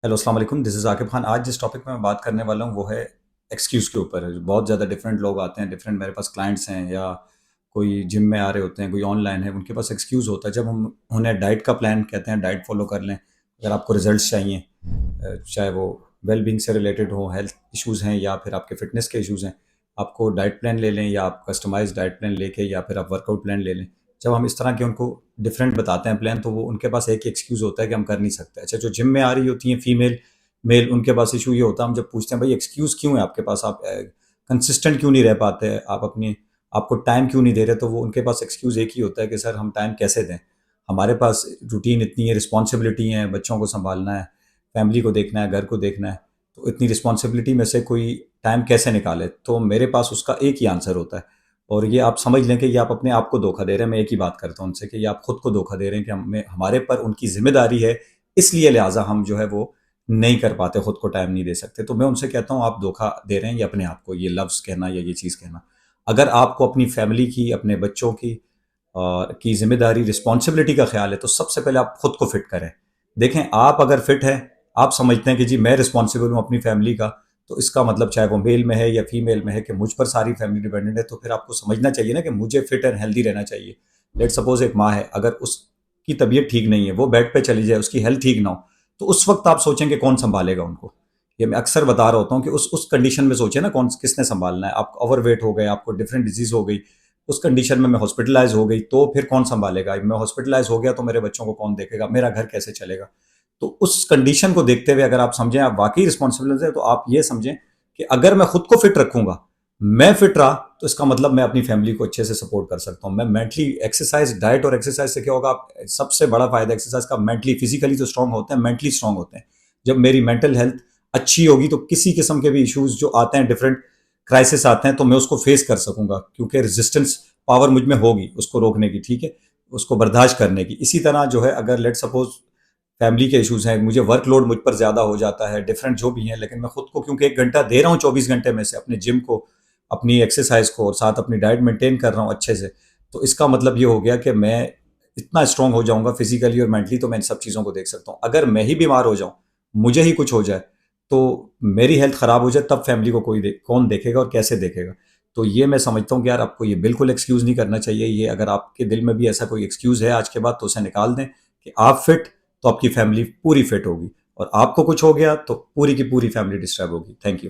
Hello, अस्सलाम वालेकुम। This is Aqib Khan. आज जिस टॉपिक में मैं बात करने वाला हूँ वो है एक्सक्यूज़ के ऊपर। बहुत ज़्यादा डिफरेंट लोग आते हैं, डिफरेंट मेरे पास क्लाइंट्स हैं या कोई जिम में आ रहे होते हैं, कोई ऑनलाइन है, उनके पास एक्सक्यूज़ होता है। जब हम उन्हें डाइट का प्लान कहते हैं, डाइट फ़ॉलो कर लें, अगर आपको रिज़ल्ट्स चाहिए, चाहे वो वेल बीइंग से रिलेटेड हो, हेल्थ इश्यूज़ हैं या फिर आपके फ़िटनेस के इश्यूज़ हैं, आपको डाइट प्लान ले लें या आप कस्टमाइज़्ड डाइट प्लान लेके या फिर आप वर्कआउट प्लान ले लें। जब हम इस तरह के उनको डिफरेंट बताते हैं प्लान, तो वो उनके पास एक ही एक्सक्यूज़ होता है कि हम कर नहीं सकते। अच्छा, जो जिम में आ रही होती हैं फीमेल, मेल, उनके पास इशू ये होता है, हम जब पूछते हैं भाई एक्सक्यूज़ क्यों है आपके पास, आप कंसिस्टेंट क्यों नहीं रह पाते, आप अपनी आपको टाइम क्यों नहीं दे रहे, तो वो उनके पास एक्सक्यूज़ एक ही होता है कि सर हम टाइम कैसे दें, हमारे पास रूटीन इतनी है, रिस्पॉन्सिबिलिटी है, बच्चों को संभालना है, फैमिली को देखना है, घर को देखना है, तो इतनी रिस्पॉन्सिबिलिटी में से कोई टाइम कैसे निकाले। तो मेरे पास उसका एक ही आंसर होता है, और ये आप समझ लें कि ये आप अपने आप को धोखा दे रहे हैं। मैं एक ही बात करता हूँ उनसे कि ये आप खुद को धोखा दे रहे हैं कि हमें हमारे पर उनकी जिम्मेदारी है, इसलिए लिहाजा हम जो है वो नहीं कर पाते, खुद को टाइम नहीं दे सकते। तो मैं उनसे कहता हूँ आप धोखा दे रहे हैं ये अपने आप को, ये लफ्ज़ कहना या ये चीज़ कहना। अगर आपको अपनी फैमिली की, अपने बच्चों की ज़िम्मेदारी, रिस्पॉन्सिबिलिटी का ख़्याल है, तो सबसे पहले आप खुद को फिट करें। देखें, आप अगर फिट हैं, आप समझते हैं कि जी मैं रिस्पॉन्सिबल हूँ अपनी फैमिली का, तो इसका मतलब चाहे वो मेल में है या फीमेल में है कि मुझ पर सारी फैमिली डिपेंडेंट है, तो फिर आपको समझना चाहिए ना कि मुझे फिट एंड हेल्दी रहना चाहिए। लेट सपोज एक माँ है, अगर उसकी तबीयत ठीक नहीं है, वो बेड पे चली जाए, उसकी हेल्थ ठीक ना हो, तो उस वक्त आप सोचें कि कौन संभालेगा उनको। ये मैं अक्सर बता रहा होता हूँ कि उस कंडीशन में सोचे ना, कौन किसने संभालना है। आप ओवरवेट हो गए, आपको डिफरेंट डिजीज हो गई, उस कंडीशन में मैं हॉस्पिटलाइज हो गई, तो फिर कौन संभालेगा। मैं हॉस्पिटलाइज हो गया तो मेरे बच्चों को कौन देखेगा, मेरा घर कैसे चलेगा। तो उस कंडीशन को देखते हुए अगर आप समझें आप वाकई रिस्पॉन्सिबल है, तो आप ये समझें कि अगर मैं खुद को फिट रखूंगा, मैं फिट रहा, तो इसका मतलब मैं अपनी फैमिली को अच्छे से सपोर्ट कर सकता हूँ। मैं मेंटली, एक्सरसाइज, डाइट और एक्सरसाइज से क्या होगा, आप सबसे बड़ा फायदा एक्सरसाइज का, मेंटली, फिजिकली तो स्ट्रांग होते हैं, मेंटली स्ट्रांग होते हैं। जब मेरी मेंटल हेल्थ अच्छी होगी तो किसी किस्म के भी इश्यूज जो आते हैं, डिफरेंट क्राइसिस आते हैं, तो मैं उसको फेस कर सकूंगा, क्योंकि रेजिस्टेंस पावर मुझ में होगी उसको रोकने की, ठीक है, उसको बर्दाश्त करने की। इसी तरह जो है, अगर लेट सपोज फैमिली के इश्यूज हैं, मुझे वर्कलोड मुझ पर ज़्यादा हो जाता है, डिफरेंट जो भी हैं, लेकिन मैं खुद को क्योंकि 1 घंटा दे रहा हूँ 24 घंटे में से अपने जिम को, अपनी एक्सरसाइज को, और साथ अपनी डाइट मेंटेन कर रहा हूँ अच्छे से, तो इसका मतलब ये हो गया कि मैं इतना स्ट्रांग हो जाऊंगा फिजिकली और मेंटली, तो मैं इन सब चीज़ों को देख सकता हूँ। अगर मैं ही बीमार हो जाऊँ, मुझे ही कुछ हो जाए, तो मेरी हेल्थ खराब हो जाए, तब फैमिली को कौन देखेगा और कैसे देखेगा। तो ये मैं समझता हूँ कि यार आपको ये बिल्कुल एक्सक्यूज़ नहीं करना चाहिए। ये अगर आपके दिल में भी ऐसा कोई एक्सक्यूज़ है आज के बाद, तो उसे निकाल दें कि आप फिट, तो आपकी फैमिली पूरी फिट होगी, और आपको कुछ हो गया तो पूरी की पूरी फैमिली डिस्टर्ब होगी। Thank you.